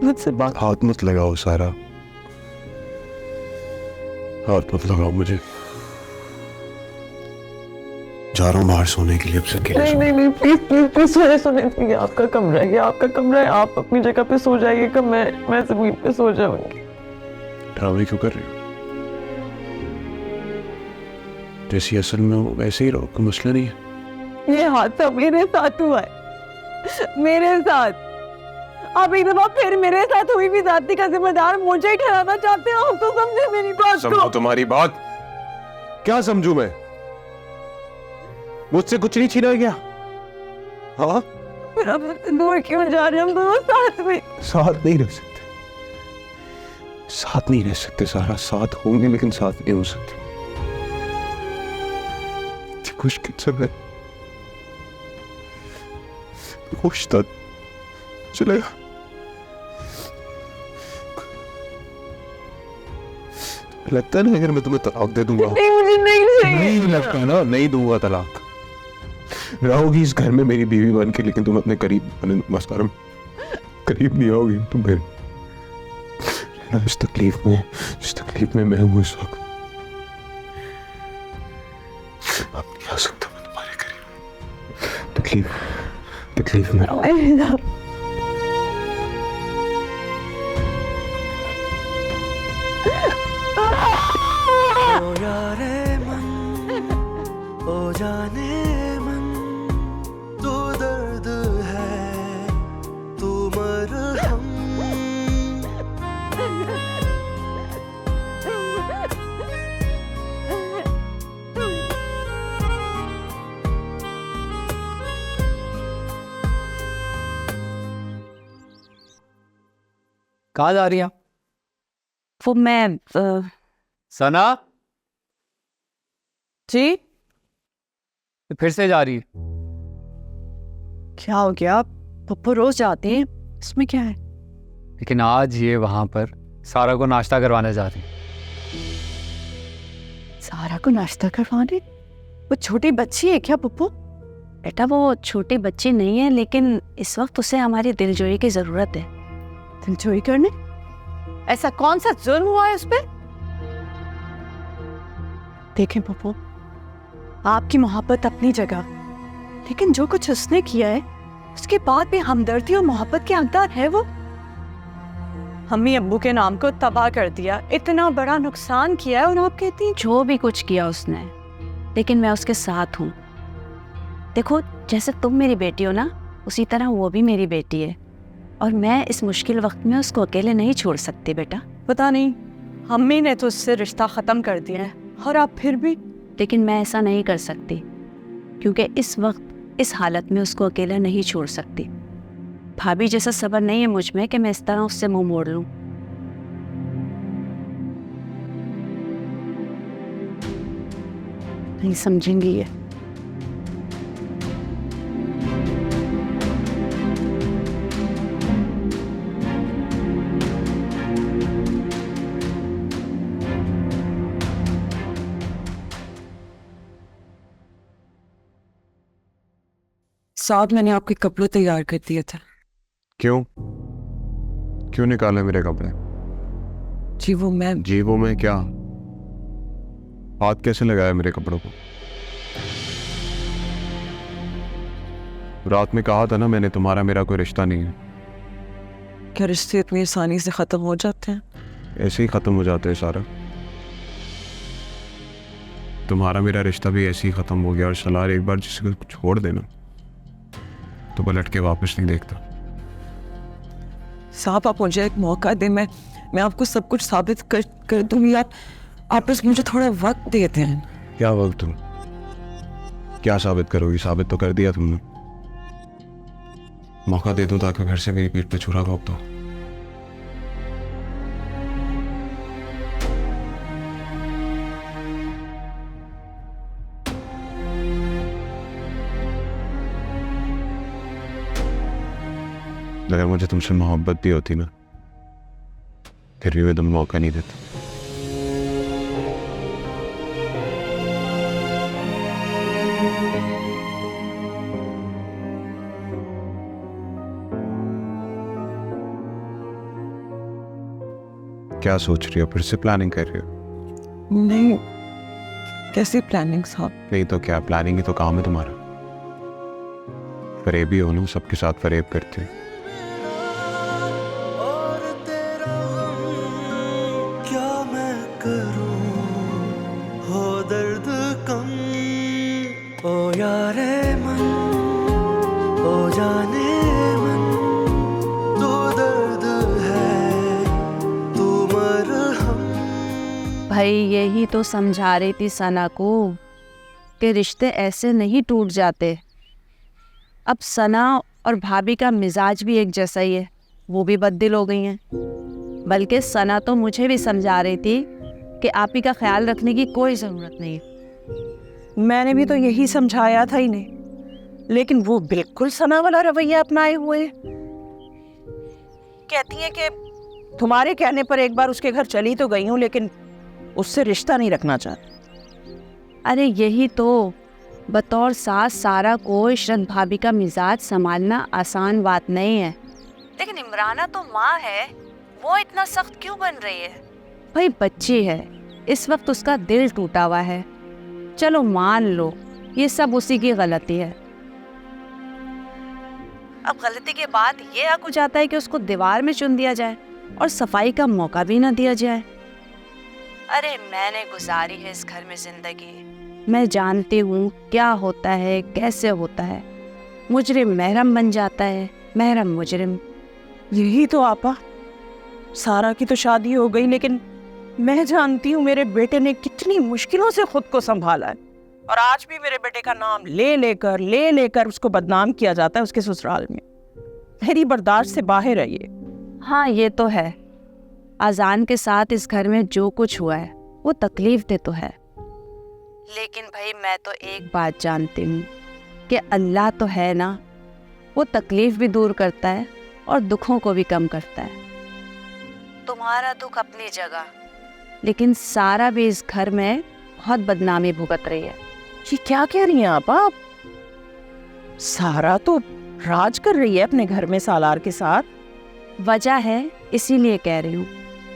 मुझसे बात। हाथ मत लगाओ सारा, हाथ मत लगाओ मुझे। जा रहा हूँ बाहर सोने के लिए। अब से अकेले नहीं नहीं नहीं, प्लीज प्लीज प्लीज सोने सोने। ये आपका कमरा है, ये आपका कमरा है, आप अपनी जगह पे सो जाइएगा, मैं जमीन पे सो जाऊंगी। ड्रामे क्यों कर रही हो? जैसी असल में हो वैसे ही रहो, कोई मसला नहीं है। ये हादसा मेरे साथ हुआ है, मेरे साथ। आप एक दफा फिर मेरे साथ हुई भी ज्यादती का जिम्मेदार मुझे ही ठहराना चाहते हो। आप तो समझे मेरी बात समझो को। तुम्हारी बात। क्या समझू मैं? मुझसे कुछ नहीं छीना गया। हाँ, फिर अब दूर क्यों जा रहे हैं? हम दोनों साथ में। साथ नहीं रह सकते, साथ नहीं रह सकते सारा। साथ होंगे लेकिन साथ नहीं हो सकते। इतनी मुश्किल समय होश था चलेगा। लगता है ना अगर मैं तुम्हें तलाक दे दूंगा। नहीं, मुझे नहीं चाहिए। नहीं लगता ना, नहीं दूंगा तलाक। रहोगी इस घर में मेरी बीवी बन के, लेकिन तुम अपने करीब मसार करीब नहीं आओगी तुम मेरे। इस तकलीफ में मैं हूं इस वक्त। अब नहीं आ सकता मैं तुम्हारे करीब। तकलीफ में ओ यारे मन, ओ जाने मन, तू दर्द है, तू मरहम। कहाँ जा रही हैं? वो मैं सना जी फिर से जा रही है? क्या हो गया? पप्पू रोज जाते हैं, इसमें क्या है? लेकिन आज ये वहां पर सारा को नाश्ता करवाने जा रही है। सारा को नाश्ता करवाने? वो छोटी बच्ची है क्या पप्पू? बेटा वो छोटी बच्ची नहीं है, लेकिन इस वक्त उसे हमारी दिलजोई की जरूरत है। दिलजोई करने? ऐसा कौन सा जुर्म हुआ है उस पे? देखें पप्पू, आपकी मोहब्बत अपनी जगह, लेकिन जो कुछ उसने किया है उसके बाद भी हमदर्दी और मोहब्बत के हकदार है वो। अम्मी अब्बू के नाम को तबाह कर दिया, इतना बड़ा नुकसान किया है, और आप कहती हैं जो भी कुछ किया उसने, लेकिन मैं उसके साथ हूँ। देखो, जैसे तुम मेरी बेटी हो ना, उसी तरह वो भी मेरी बेटी है, और मैं इस मुश्किल वक्त में उसको अकेले नहीं छोड़ सकती बेटा। पता नहीं, अम्मी ने तो उससे रिश्ता खत्म कर दिया है, और आप फिर भी। लेकिन मैं ऐसा नहीं कर सकती, क्योंकि इस वक्त इस हालत में उसको अकेला नहीं छोड़ सकती। भाभी जैसा सब्र नहीं है मुझ में कि मैं इस तरह उससे मुंह मोड़ लूं। नहीं समझेंगी ये। साहब, मैंने आपके कपड़े तैयार कर दिए थे। क्यों क्यों निकाले मेरे कपड़े? जी वो मैं जीवों में क्या? हाथ कैसे लगाया मेरे कपड़ों को? रात में कहा था ना मैंने, तुम्हारा मेरा कोई रिश्ता नहीं है। क्या रिश्ते इतनी आसानी से खत्म हो जाते हैं? ऐसे ही खत्म हो जाते हैं सारा। तुम्हारा मेरा रिश्ता भी ऐसे ही खत्म हो गया। और सलार, एक बार जिसको छोड़ देना तो पलट के वापस नहीं देखता। साहब, आप मुझे एक मौका दें, मैं आपको सब कुछ साबित कर दूंगी। आप बस मुझे थोड़ा वक्त देते हैं। क्या वक्त? तुम क्या साबित करोगी? साबित तो कर दिया तुमने। मौका दे दूं ताकि घर से मेरी पीठ पे छुरा घोंप दो। अगर मुझे तुमसे मोहब्बत भी होती ना, फिर भी मैं तुम्हें मौका नहीं देता। क्या सोच रही हो? फिर से प्लानिंग कर रही हो? नहीं, कैसी प्लानिंग साहब? नहीं तो क्या, प्लानिंग ही तो काम है तुम्हारा। फरेबी हो ना, सबके साथ फरेब करते हो। और तेरा क्या मैं करूं, हो दर्द कम, ओ यारे मन, ओ जाने मन, तू दर्द है, तू मरहम। भाई यही तो समझा रही थी सना को कि रिश्ते ऐसे नहीं टूट जाते। अब सना और भाभी का मिजाज भी एक जैसा ही है, वो भी बददिल हो गई हैं। बल्कि सना तो मुझे भी समझा रही थी कि आप ही का ख्याल रखने की कोई ज़रूरत नहीं है। मैंने भी तो यही समझाया था इन्हें, लेकिन वो बिल्कुल सना वाला रवैया अपनाए हुए हैं। कहती है कि तुम्हारे कहने पर एक बार उसके घर चली तो गई हूँ, लेकिन उससे रिश्ता नहीं रखना चाहती। अरे यही तो, बतौर सास सारा को इशरत भाभी का मिजाज संभालना आसान बात नहीं है। लेकिन इमराना तो माँ है, वो इतना सख्त क्यों बन रही है? भाई बच्ची है, इस वक्त उसका दिल टूटा हुआ है। चलो मान लो ये सब उसी की गलती है। अब गलती के बाद ये हक हो जाता है कि उसको दीवार में चुन दिया जाए और सफाई का मौका भी ना दिया जाए। अरे मैंने गुजारी है इस घर में जिंदगी, मैं जानती हूँ क्या होता है, कैसे होता है। मुजरिम महरम बन जाता है, महरम मुजरिम। यही तो आपा, सारा की तो शादी हो गई, लेकिन मैं जानती हूँ मेरे बेटे ने कितनी मुश्किलों से खुद को संभाला है, और आज भी मेरे बेटे का नाम ले लेकर उसको बदनाम किया जाता है उसके ससुराल में। मेरी बर्दाश्त से बाहर है ये। हाँ ये तो है, अजान के साथ इस घर में जो कुछ हुआ है वो तकलीफ दे तो है, लेकिन भाई मैं तो एक बात जानती हूँ कि अल्लाह तो है ना, वो तकलीफ भी दूर करता है और दुखों को भी कम करता है। तुम्हारा दुख अपनी जगह, लेकिन सारा भी इस घर में बहुत बदनामी भुगत रही है। ये क्या कह रही हैं आप? सारा तो राज कर रही है अपने घर में सालार के साथ। वजह है इसीलिए कह रही हूँ,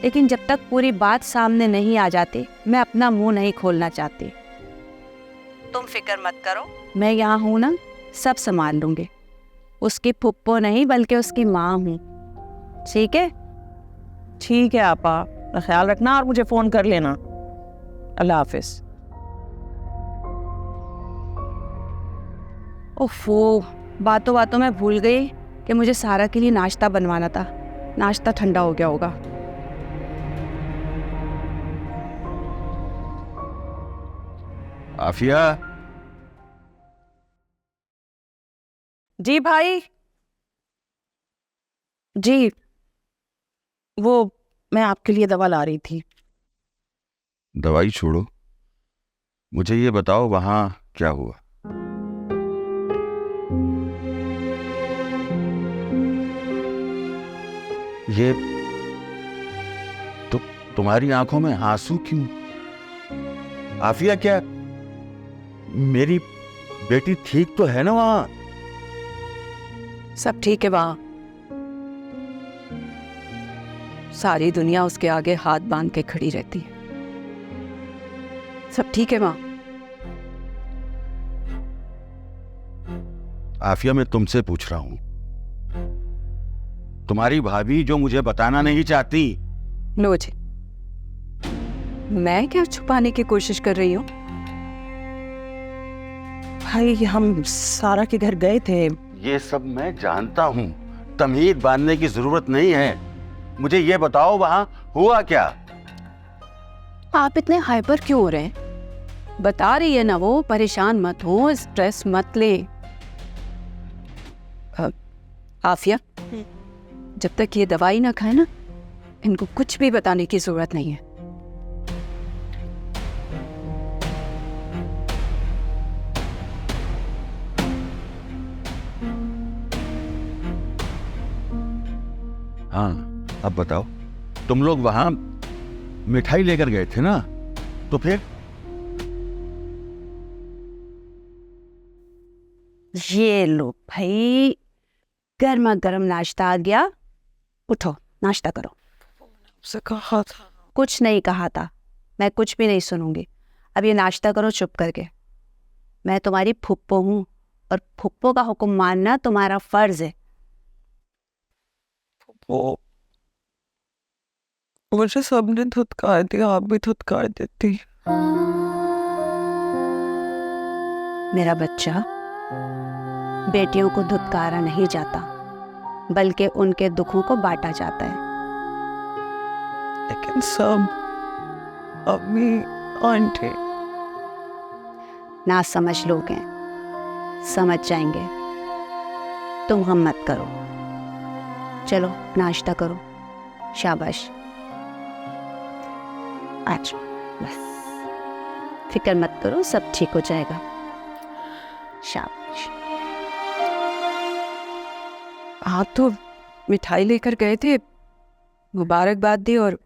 लेकिन जब तक पूरी बात सामने नहीं आ जाती मैं अपना मुंह नहीं खोलना चाहती। तुम फिक्र मत करो, मैं यहाँ हूँ ना, सब संभाल लूँगी। उसकी फुप्पो नहीं बल्कि उसकी माँ हूँ, ठीक है? ठीक है आपा, अपना ख्याल रखना और मुझे फोन कर लेना। अल्लाह हाफिज। ओफो, बातों बातों में भूल गई कि मुझे सारा के लिए नाश्ता बनवाना था। नाश्ता ठंडा हो गया होगा। आफिया, जी भाई। जी, वो मैं आपके लिए दवा ला रही थी। दवाई छोड़ो, मुझे ये बताओ वहां क्या हुआ? ये तो तुम्हारी आंखों में आंसू क्यों? आफिया, क्या मेरी बेटी ठीक तो है ना वहां? सब ठीक है वहाँ। सारी दुनिया उसके आगे हाथ बांध के खड़ी रहती है। सब ठीक है वहाँ। आफिया, मैं तुमसे पूछ रहा हूं, तुम्हारी भाभी जो मुझे बताना नहीं चाहती। लो जी, मैं क्या छुपाने की कोशिश कर रही हूँ? भाई हम सारा के घर गए थे। ये सब मैं जानता हूं, तमीज बांधने की जरूरत नहीं है। मुझे ये बताओ वहां हुआ क्या? आप इतने हाइपर क्यों हो रहे हैं? बता रही है ना वो, परेशान मत हो, स्ट्रेस मत ले। आफिया, जब तक ये दवाई ना खाए ना, इनको कुछ भी बताने की जरूरत नहीं है। हाँ, अब बताओ, तुम लोग वहां मिठाई लेकर गए थे ना, तो फिर? ये लो भाई, गर्मा गर्म नाश्ता आ गया। उठो, नाश्ता करो। से कहा था। कुछ नहीं कहा था, मैं कुछ भी नहीं सुनूंगी। अब ये नाश्ता करो चुप करके। मैं तुम्हारी फुप्पो हूँ और फुप्पो का हुक्म मानना तुम्हारा फर्ज है। वो मुझे सबने धुतकार दिया, आप भी धुतकार देती। मेरा बच्चा, बेटियों को धुतकारा नहीं जाता बल्कि उनके दुखों को बांटा जाता है। लेकिन सब अम्मी आंटी ना समझ लोग हैं, समझ जाएंगे। तुम हम मत करो, चलो नाश्ता करो। शाबाश, आज बस फिक्र मत करो, सब ठीक हो जाएगा। शाबाश। आप तो मिठाई लेकर गए थे, मुबारकबाद दी और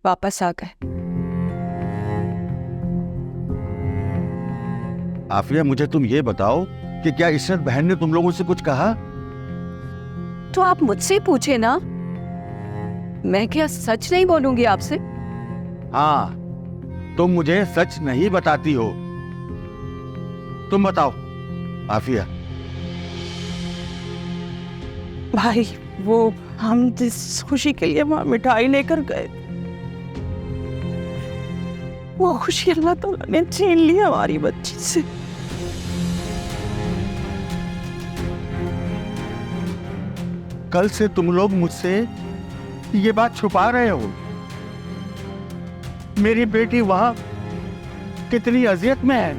वापस आ गए। आफिया, मुझे तुम ये बताओ कि क्या इशरत बहन ने तुम लोगों से कुछ कहा? तो आप मुझसे पूछे ना, मैं क्या सच नहीं बोलूंगी आपसे? हाँ, तुम मुझे सच नहीं बताती हो। तुम बताओ आफिया। भाई, वो हम जिस खुशी के लिए वहां मिठाई लेकर गए, वो खुशी अल्लाह ताला ने छीन ली हमारी बच्ची से। कल से तुम लोग मुझसे ये बात छुपा रहे हो। मेरी बेटी वहां कितनी अजियत में है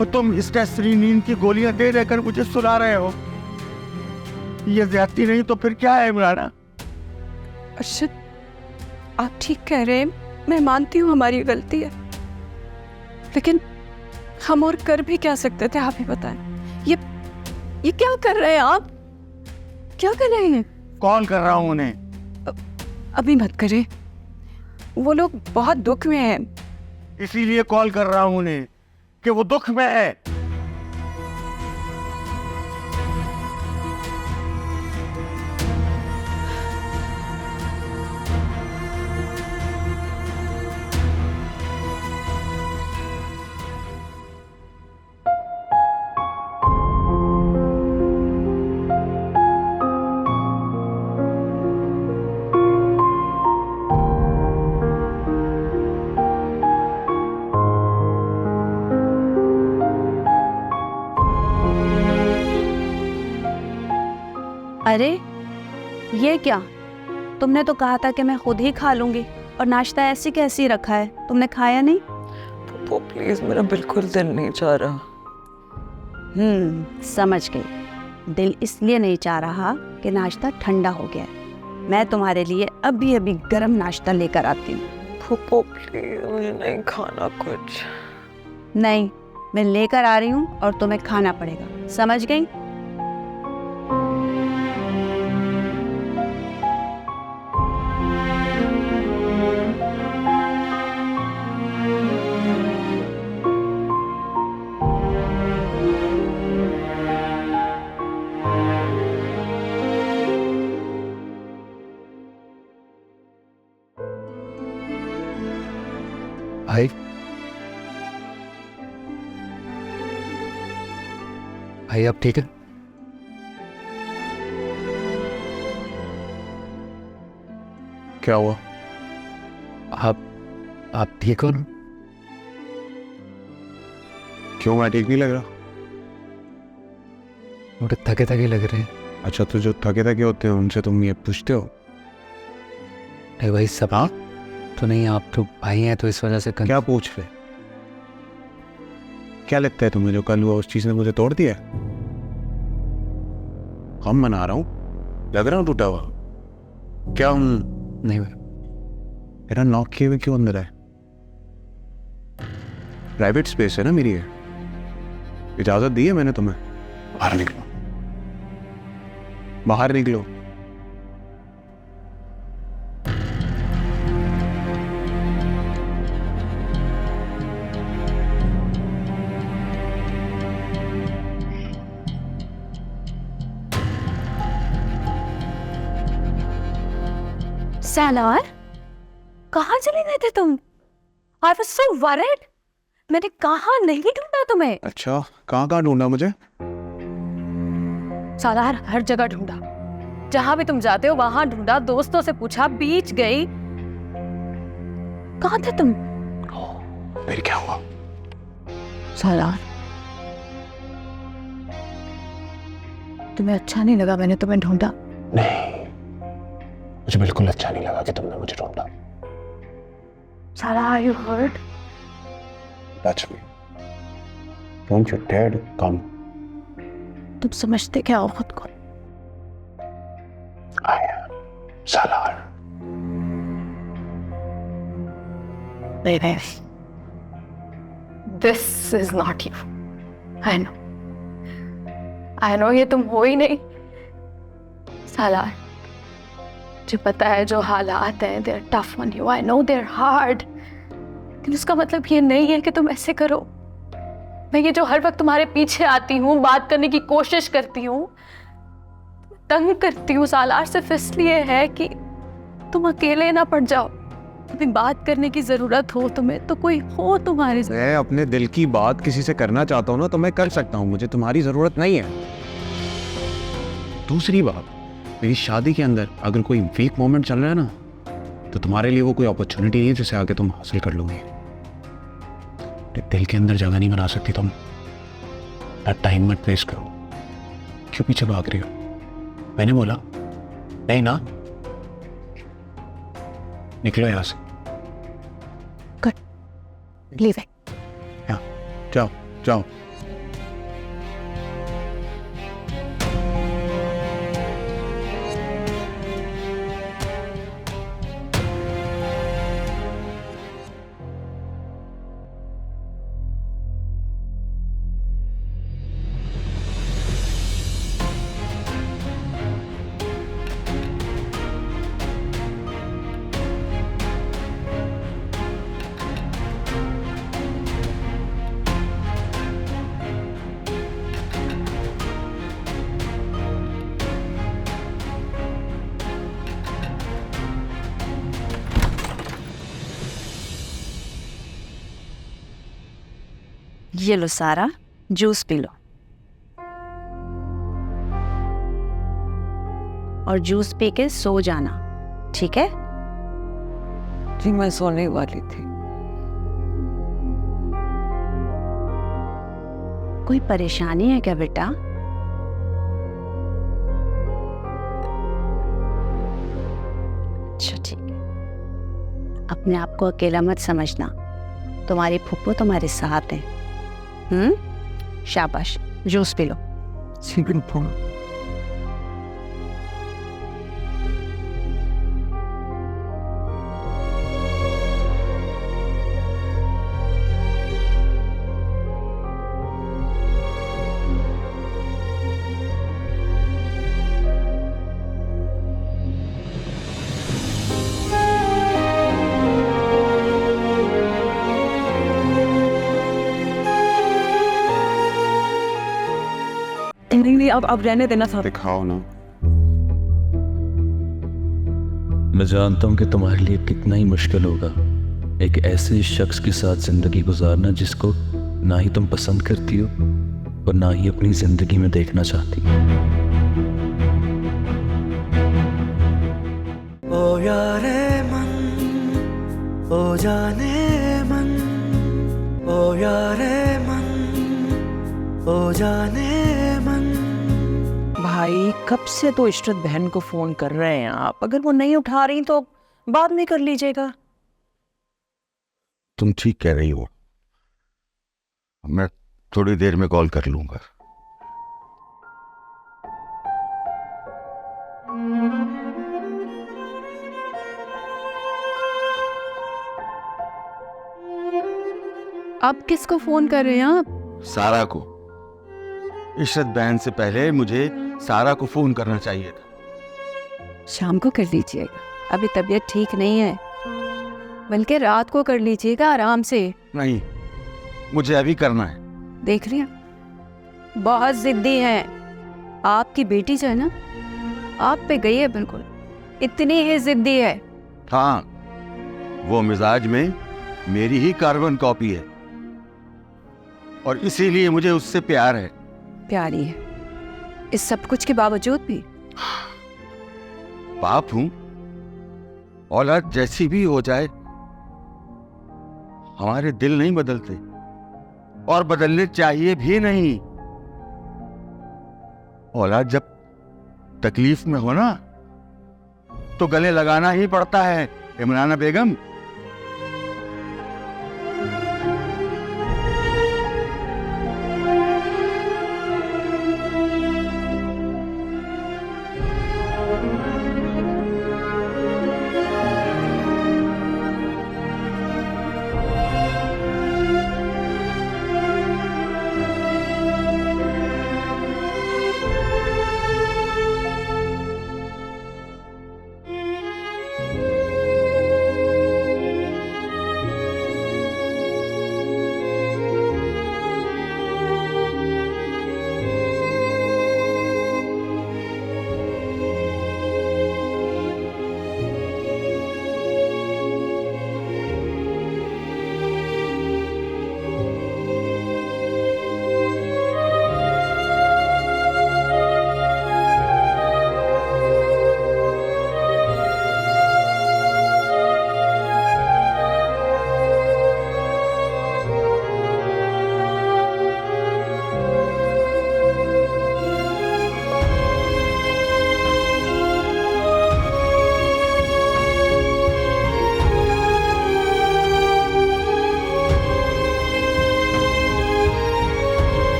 और तुम स्ट्रेसरी नींद की गोलियां दे देकर मुझे सुला रहे हो। ये ज्यादती नहीं तो फिर क्या है इमराना? अर्शद, आप ठीक कह रहे हैं, मैं मानती हूँ हमारी गलती है, लेकिन हम और कर भी क्या सकते थे, आप ही बताएं। ये क्या कर रहे हैं आप? क्या कर रहे हैं? कॉल कर रहा हूं उन्हें। अभी मत करें, वो लोग बहुत दुख में हैं। इसीलिए कॉल कर रहा हूं उन्हें कि वो दुख में है। अरे ये क्या, तुमने तो कहा था कि मैं खुद ही खा लूंगी, और नाश्ता ऐसी कैसी रखा है, तुमने खाया नहीं? पप्पू प्लीज, मेरा बिल्कुल दिल नहीं चाह रहा। समझ गई। दिल इसलिए नहीं चाह रहा कि नाश्ता ठंडा हो गया है। मैं तुम्हारे लिए अभी अभी गर्म नाश्ता लेकर आती हूँ। पप्पू प्लीज, मुझे नहीं खाना कुछ। नहीं, मैं लेकर आ रही हूँ और तुम्हें खाना पड़ेगा, समझ गई? भाई, भाई अब ठीक है? क्या हुआ? आप ठीक हो ना? क्यों, मैं ठीक नहीं लग रहा? थोड़े थके थके लग रहे हैं। अच्छा, तो जो थके थके होते हैं उनसे तुम ये पूछते हो? नहीं भाई, सब हाँ? तो नहीं, आप तो भाई हैं तो इस वजह से क्या पूछ रहे? क्या लगता है तुम्हें जो कल हुआ उस चीज ने मुझे तोड़ दिया? हम मना रहा हूं, लग रहा हूं टूटा हुआ? क्या हम? नहीं भाई, मेरा नॉक किए हुए क्यों अंदर है? प्राइवेट स्पेस है ना मेरी, है इजाजत दी है मैंने तुम्हें। बाहर निकलो, बाहर निकलो। सालार, कहाँ चले गए थे तुम? I was so worried. मैंने कहाँ नहीं ढूंढा तुम्हें। अच्छा, कहाँ ढूंढा मुझे? सालार, हर जगह ढूंढा, जहां भी तुम जाते हो वहां ढूंढा, दोस्तों से पूछा, बीच गई, कहाँ थे तुम? फिर क्या हुआ? सालार, तुम्हें अच्छा नहीं लगा मैंने तुम्हें ढूंढा? नहीं, मुझे बिल्कुल अच्छा नहीं लगा कि तुमने मुझे ढूंढा। सालार, you hurt? Touch me. Don't you dare to come. तुम समझते क्या हो खुद को? I am Salar. नहीं, this is not you. I know. I know ये तुम हो ही नहीं। सालार, मुझे पता है जो हालात हैं, they're tough on you. I know they're hard. लेकिन उसका मतलब ये नहीं है कि तुम ऐसे करो। मैं ये जो हर वक्त तुम्हारे पीछे आती हूँ, बात करने की कोशिश करती हूँ, तंग करती हूँ सालार, सिर्फ इसलिए है कि तुम अकेले ना पड़ जाओ। तुम्हें बात करने की जरूरत हो तुम्हें, तो कोई हो तुम्हारे साथ। मैं अपने दिल की बात किसी से करना चाहता हूँ ना, तो मैं कर सकता हूँ, मुझे तुम्हारी जरूरत नहीं है। दूसरी बात, मेरी शादी के अंदर अगर कोई वीक मोमेंट चल रहा है ना, तो तुम्हारे लिए वो कोई अपॉर्चुनिटी नहीं है जिसे आगे तुम हासिल कर लोगे। दिल के अंदर जगह नहीं बना सकती तुम। टाइम मत वेस्ट करो। क्यों पीछे भाग रही हो? मैंने बोला नहीं ना? निकलो यहां से। Leave it. जाओ जाओ। ये लो सारा, जूस पी लो, और जूस पी के सो जाना, ठीक है? जी मैं सोने वाली थी। कोई परेशानी है क्या बेटा? अच्छा ठीक है, अपने आप को अकेला मत समझना, तुम्हारी फूफो तुम्हारे साथ है। शाबाश, जूस पी लो। नहीं, अब रहने देना था। दिखाओ ना। मैं जानता हूँ कि तुम्हारे लिए कितना ही मुश्किल होगा एक ऐसे शख्स के साथ जिंदगी गुजारना जिसको ना ही तुम पसंद करती हो और ना ही अपनी जिंदगी में देखना चाहती। ओ यारे मन, ओ जाने मन, ओ यारे मन, ओ जाने मन। भाई कब से तो इशरत बहन को फोन कर रहे हैं आप, अगर वो नहीं उठा रही तो बाद में कर लीजिएगा। तुम ठीक कह रही हो, मैं थोड़ी देर में कॉल कर लूंगा। अब किसको फोन कर रहे हैं आप? सारा को। इशरत बहन से पहले मुझे सारा को फोन करना चाहिए था। शाम को कर लीजिएगा, अभी तबीयत ठीक नहीं है, बल्कि रात को कर लीजिएगा आराम से। नहीं, मुझे अभी करना है। देख लिया, बहुत जिद्दी है। आपकी बेटी जो है ना, आप पे गई है बिल्कुल, इतनी ही जिद्दी है। हाँ, वो मिजाज में मेरी ही कार्बन कॉपी है और इसीलिए मुझे उससे प्यार है। प्यारी है इस सब कुछ के बावजूद भी? बाप हूं, औलाद जैसी भी हो जाए, हमारे दिल नहीं बदलते और बदलने चाहिए भी नहीं। औलाद जब तकलीफ में हो ना तो गले लगाना ही पड़ता है। इमराना बेगम,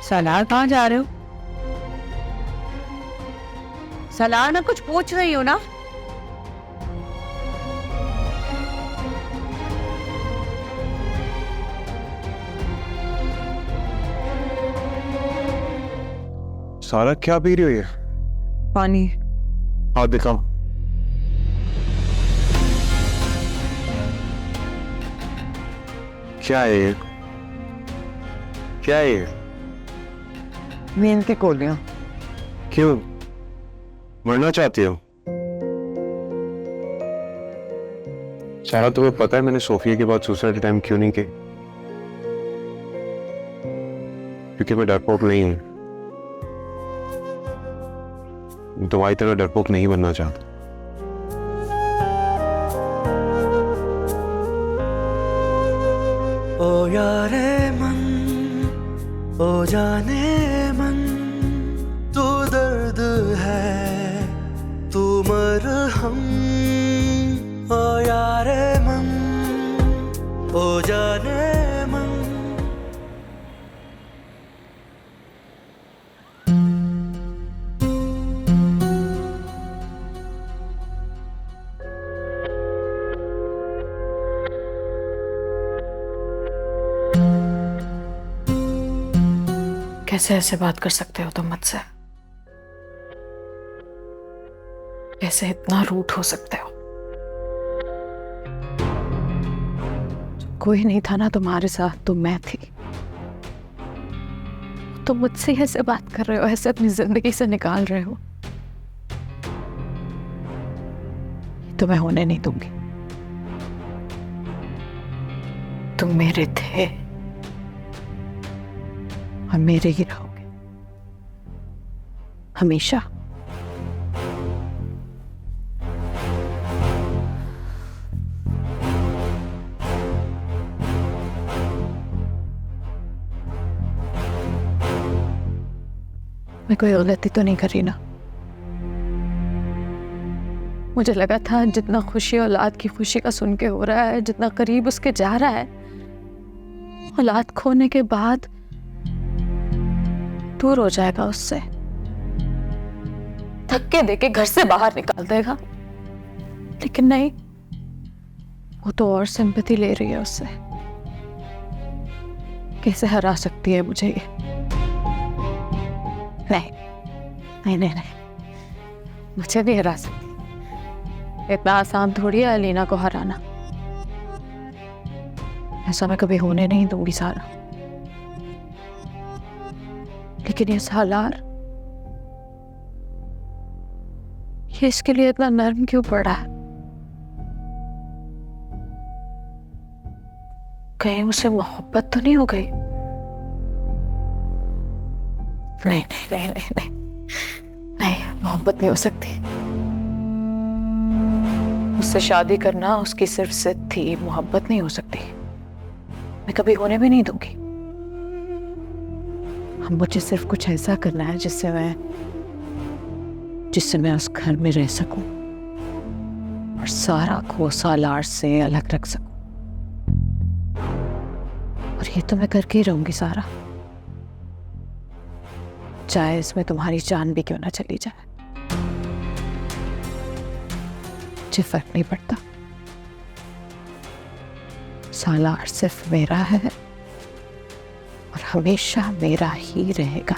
सलार कहाँ जा रहे हो? सलार, मैं कुछ पूछ रही हूँ ना। सारा क्या पी रही हो ये? पानी। हाँ दिखाओ। क्या है ये? क्या है ये? नींद के गोलियां। क्यों मरना चाहती हो? सारा तुम्हें पता है मैंने सोफिया के बाद सुसाइड अटेम्प्ट क्यों नहीं किया? क्योंकि मैं डरपोक नहीं हूं। तुम्हारी तरह डरपोक नहीं बनना चाहता। ओ यारे मन, ओ जाने मन, तू दर्द है, तू मरहम। ओ यारे मन, ओ जाने मन। कैसे ऐसे बात कर सकते हो तुम मुझसे? कैसे इतना रूठ हो सकते हो? कोई नहीं था ना तुम्हारे साथ, तो मैं थी। तुम मुझसे ऐसे बात कर रहे हो, ऐसे अपनी जिंदगी से निकाल रहे हो। तो मैं होने नहीं दूंगी। तुम मेरे थे और मेरे ही रहोगे हमेशा। मैं कोई गलती तो नहीं कर रही ना? मुझे लगा था जितना खुशी औलाद की खुशी का सुन के हो रहा है, जितना करीब उसके जा रहा है, औलाद खोने के बाद दूर हो जाएगा उससे, धक्के देके घर से बाहर निकाल देगा। लेकिन नहीं, वो तो और सिंपैथी ले रही है उससे। कैसे हरा सकती है मुझे ये? नहीं नहीं नहीं नहीं, मुझे नहीं हरा सकती। इतना आसान थोड़ी है अलीना को हराना। ऐसा मैं कभी होने नहीं दूंगी सारा। लेकिन ये सालार, ये इसके लिए इतना नर्म क्यों पड़ा है? कहीं उसे मोहब्बत तो नहीं हो गई? नहीं नहीं नहीं नहीं नहीं, नहीं, मोहब्बत नहीं हो सकती। उससे शादी करना उसकी सिर्फ जिद थी, मोहब्बत नहीं हो सकती। मैं कभी होने भी नहीं दूंगी। हम मुझे सिर्फ कुछ ऐसा करना है जिससे मैं उस घर में रह सकूं और सारा को सालार से अलग रख सकूं। और ये तो मैं करके ही रहूंगी सारा, चाहे इसमें तुम्हारी जान भी क्यों ना चली जाए। मुझे फर्क नहीं पड़ता। सालार सिर्फ मेरा है और हमेशा मेरा ही रहेगा।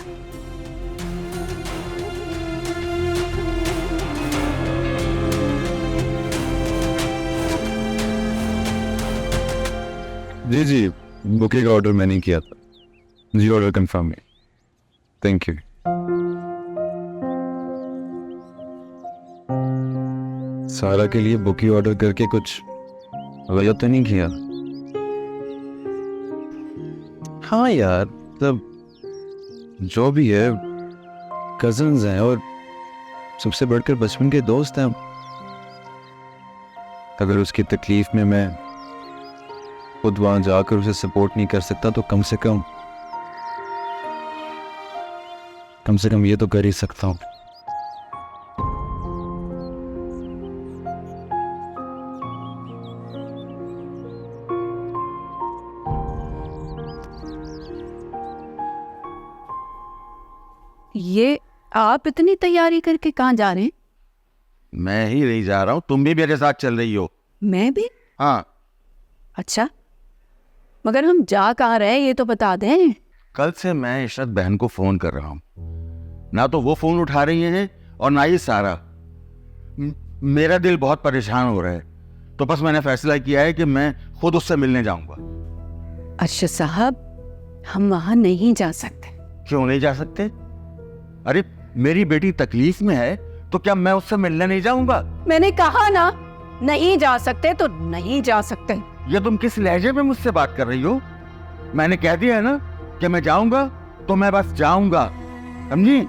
जी जी, बुके का ऑर्डर मैंने किया था जी। ऑर्डर कंफर्म है, थैंक यू। सारा के लिए बुके ऑर्डर करके कुछ गलत तो नहीं किया? हाँ यार, तब जो भी है कजन्स हैं और सबसे बढ़कर बचपन के दोस्त हैं। अगर उसकी तकलीफ में मैं खुद वहां जाकर उसे सपोर्ट नहीं कर सकता तो कम से कम ये तो कर ही सकता हूँ। ये आप इतनी तैयारी करके कहाँ जा रहे हैं? मैं ही नहीं जा रहा हूँ, तुम भी मेरे साथ चल रही हो। मैं भी? हाँ। अच्छा, मगर हम जा कहाँ रहे हैं ये तो बता दें। कल से मैं इशरत बहन को फोन कर रहा हूँ, ना तो वो फोन उठा रही है और ना ही सारा। मेरा दिल बहुत परेशान हो रहा है, तो बस मैंने फैसला किया है कि मैं खुद उससे मिलने जाऊंगा। अच्छा साहब, हम वहां नहीं जा सकते। क्यों नहीं जा सकते? अरे मेरी बेटी तकलीफ में है तो क्या मैं उससे मिलने नहीं जाऊंगा? मैंने कहा ना, नहीं जा सकते तो नहीं जा सकते। ये तुम किस लहजे में मुझसे बात कर रही हो? मैंने कह दिया है ना कि मैं जाऊंगा तो मैं बस जाऊंगा, समझी?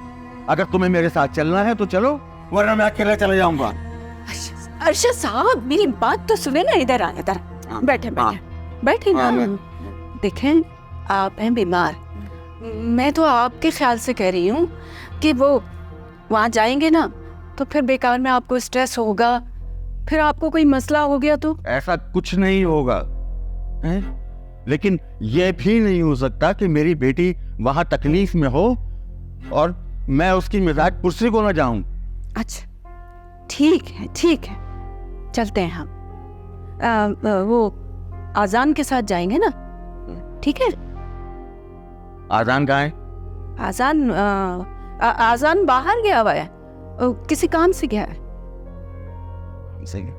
अगर तुम्हें मेरे साथ चलना है तो चलो, वरना मैं अकेले चले जाऊंगा। अरशद साहब, मेरी बात तो सुने ना। इधर आए, इधर बैठे बैठे बैठे ना। देखें, आप हैं बीमार। मैं तो आपके ख्याल से कह रही हूँ कि वो वहाँ जाएंगे ना तो फिर बेकार में आपको स्ट्रेस होगा, फिर आपको कोई मसला हो गया तो। ऐसा कुछ नहीं होगा है? लेकिन यह भी नहीं हो सकता कि मेरी बेटी वहां तकलीफ में हो और मैं उसकी मिजाज पुरसी को ना जाऊं। अच्छा ठीक है, ठीक है, चलते हैं हम। वो आजान के साथ जाएंगे ना, ठीक है? आजान कहाँ है? आजान आजान बाहर गया हुआ है, किसी काम से गया है। सही है।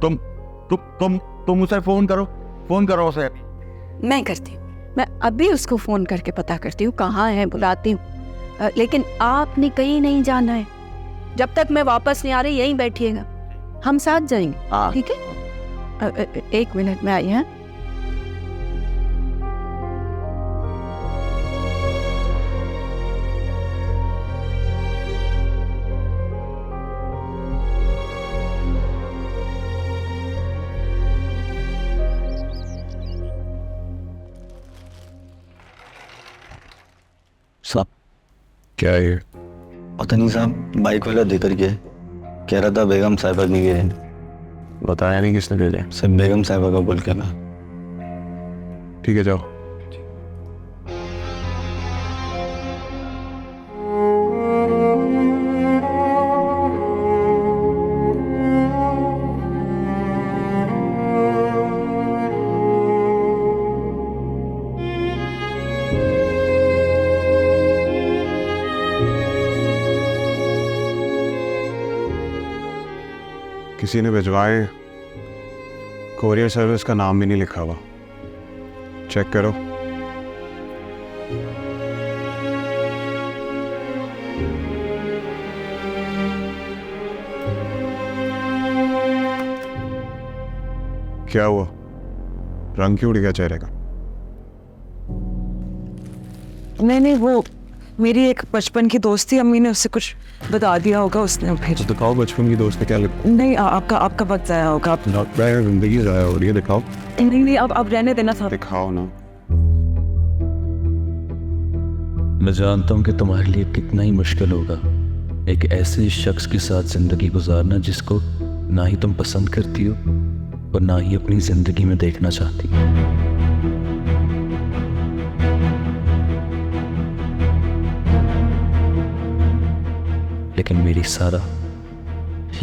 तुम उसे फोन करो उसे। मैं करती हूँ, मैं अभी उसको फोन करके पता करती हूँ कहाँ है, बुलाती हूँ। लेकिन आपने कहीं नहीं जाना है, जब तक मैं वापस नहीं आ रही यहीं बैठिएगा, हम साथ जाएंगे, ठीक है? एक मिनट में आई हैं। क्या है ये? पता नहीं साहब, बाइक वाला देकर गया, कह रहा था बेगम साहिबा की गिरे। बताया नहीं किसने भेजे? सब बेगम साहिबा का बोल के ना। ठीक है, जाओ। किसी ने भिजवाए, कोरियर सर्विस का नाम भी नहीं लिखा हुआ। चेक करो। क्या हुआ? रंग क्यों उड़ गया चेहरे का? नहीं, वो मेरी एक बचपन की दोस्त थी, अम्मी ने उससे कुछ बता दिया होगा, उसने भेज। तो दिखाओ बचपन की दोस्त ने क्या लिखा। नहीं, आपका वक्त जाया होगा। आप जिंदगी जाया हो रही है, दिखाओ। नहीं, अब रहने देना था। दिखाओ ना। मैं जानता हूँ कि तुम्हारे लिए कितना ही मुश्किल होगा एक ऐसे शख्स के साथ जिंदगी गुजारना जिसको ना ही तुम पसंद करती हो और ना ही अपनी जिंदगी में देखना चाहती। लेकिन मेरी सारा,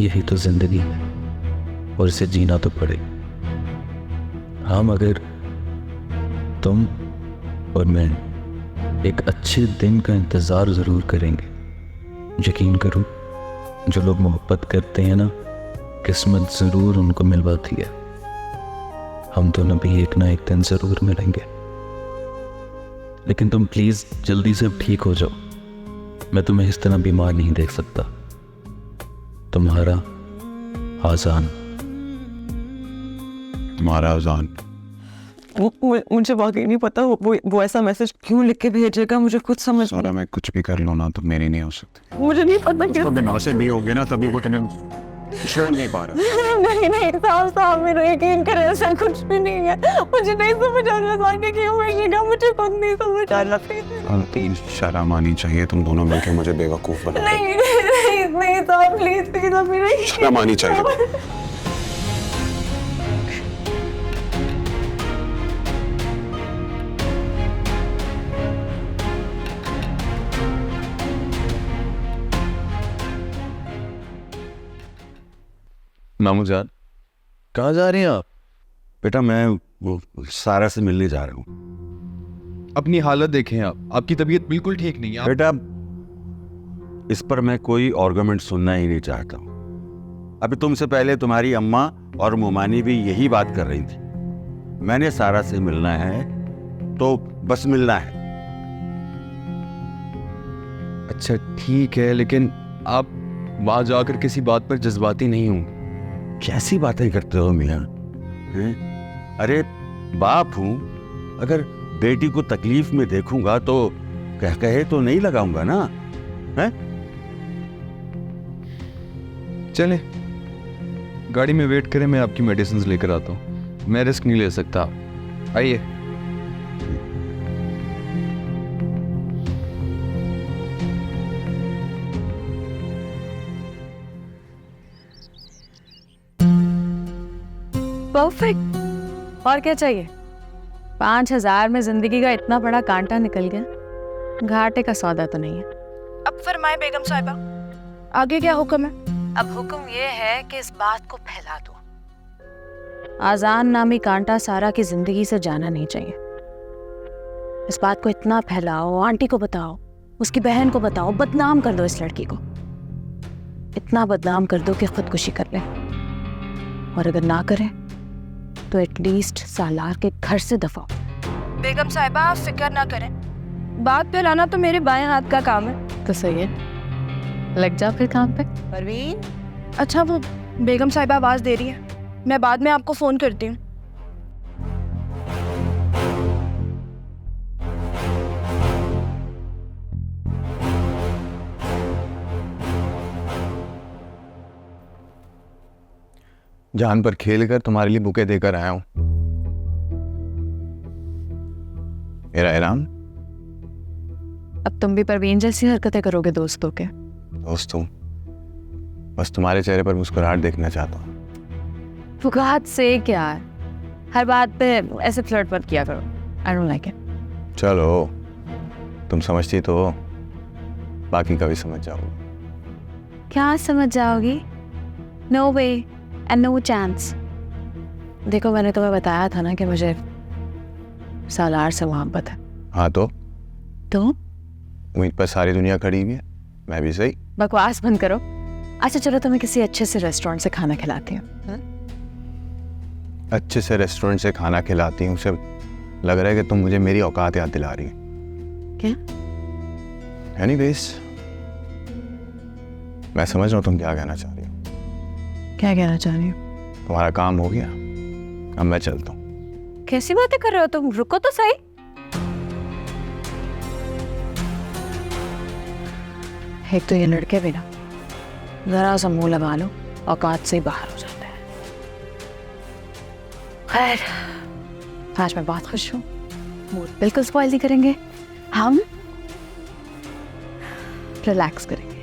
यही तो जिंदगी है और इसे जीना तो पड़े। हाँ, मगर तुम और मैं एक अच्छे दिन का इंतज़ार ज़रूर करेंगे। यकीन करो, जो लोग मोहब्बत करते हैं ना, किस्मत ज़रूर उनको मिलवाती है। हम दोनों भी एक ना एक दिन ज़रूर मिलेंगे। लेकिन तुम प्लीज़ जल्दी से ठीक हो जाओ। मैं तुम्हें इस तरह बीमार नहीं देख सकता। तुम्हारा आज़ान। तुम्हारा आज़ान। मुझे वाकई नहीं पता वो ऐसा मैसेज क्यों लिख के भेजेगा, मुझे कुछ समझ। सारा मैं कुछ भी कर लूँ ना तो मेरी नहीं हो सकती। मुझे नहीं पता कि मुनासिब नहीं होंगे ना, तभी वो नहीं पा रहा। नहीं, साहब मेरा यकीन करें, ऐसा कुछ भी नहीं है। मुझे नहीं समझ आ रहा कि क्यों भेजेगा, मुझे खुद नहीं समझ आ रहा। शर्म आनी चाहिए, तुम दोनों मिलकर मुझे बेवकूफ बना। नहीं साहब, प्लीज अब मेरा शर्म आनी चाहिए। मामू जान, कहाँ जा रही हैं आप? बेटा मैं वो सारा से मिलने जा रहा हूँ। अपनी हालत देखें आप, आपकी तबीयत बिल्कुल ठीक नहीं है। बेटा इस पर मैं कोई आर्गुमेंट सुनना ही नहीं चाहता हूँ। अभी तुमसे पहले तुम्हारी अम्मा और मोमानी भी यही बात कर रही थी। मैंने सारा से मिलना है तो बस मिलना है। अच्छा ठीक है, लेकिन आप वहां जाकर किसी बात पर जज्बाती नहीं होंगे। कैसी बातें करते हो मियां? अरे बाप हूं, अगर बेटी को तकलीफ में देखूंगा तो कहे तो नहीं लगाऊंगा ना। हैं? चले गाड़ी में वेट करें, मैं आपकी मेडिसिन लेकर आता हूँ। मैं रिस्क नहीं ले सकता। आइए। परफेक्ट। और क्या चाहिए? 5,000 में जिंदगी का इतना बड़ा कांटा निकल गया। घाटे का सौदा तो नहीं है। अब फरमाए बेगम साहिबा, आगे क्या हुक्म है? अब हुक्म ये है कि इस बात को फैला दो। आजान नामी कांटा सारा की जिंदगी से जाना नहीं चाहिए। इस बात को इतना फैलाओ, आंटी को बताओ, उसकी बहन को बताओ, बदनाम कर दो इस लड़की को। इतना बदनाम कर दो कि खुदकुशी कर ले, और अगर ना करे तो एटलीस्ट सालार के घर से दफा। बेगम साहिबा आप फिक्र ना करें, बात फैलाना तो मेरे बाएं हाथ का काम है। तो सही है, लग जा फिर काम पे। परवीन, अच्छा वो बेगम साहिबा आवाज दे रही है, मैं बाद में आपको फोन करती हूँ। जान पर खेल कर तुम्हारे लिए बुके देकर आया हूं। मेरा एहराम अब तुम भी परवीन जैसी हरकतें करोगे दोस्तों के। दोस्त तुम, बस तुम्हारे चेहरे पर मुस्कुराहट देखना चाहता हूँ। फुगात से क्या है, हर बात पे ऐसे फ्लर्ट मत किया करो। I don't like it. चलो तुम समझती तो हो, बाकी कभी समझ जाओगे। क्या समझ जाओगी? No way and no chance. देखो मैंने तुम्हें बताया था ना कि मुझे सालार से मोहब्बत है। हाँ तो तो उम्मीद पर सारी दुनिया खड़ी हुई है, मैं भी सही। बकवास बंद करो। अच्छा चलो तुम्हें किसी अच्छे से रेस्टोरेंट से खाना खिलाती हूँ। अच्छे से रेस्टोरेंट से खाना खिलाती हूँ, सिर्फ लग रहा है कि तुम मुझे मेरी औकात याद दिला रही हो। क्या? एनीवेज, मैं समझ रहा हूँ तुम क्या कहना चाह रही हो। क्या कहना चाह रही हो? तुम्हारा काम हो गया, अब मैं चलता हूँ। कैसी बातें कर रहे हो तुम? रुको तो सही। एक तो ये लड़के भी ना जरा सा मुंह लगा लो औकात से ही बाहर हो जाते हैं। खैर आज मैं बहुत खुश हूँ, मूड बिल्कुल स्पॉइल नहीं करेंगे, हम रिलैक्स करेंगे।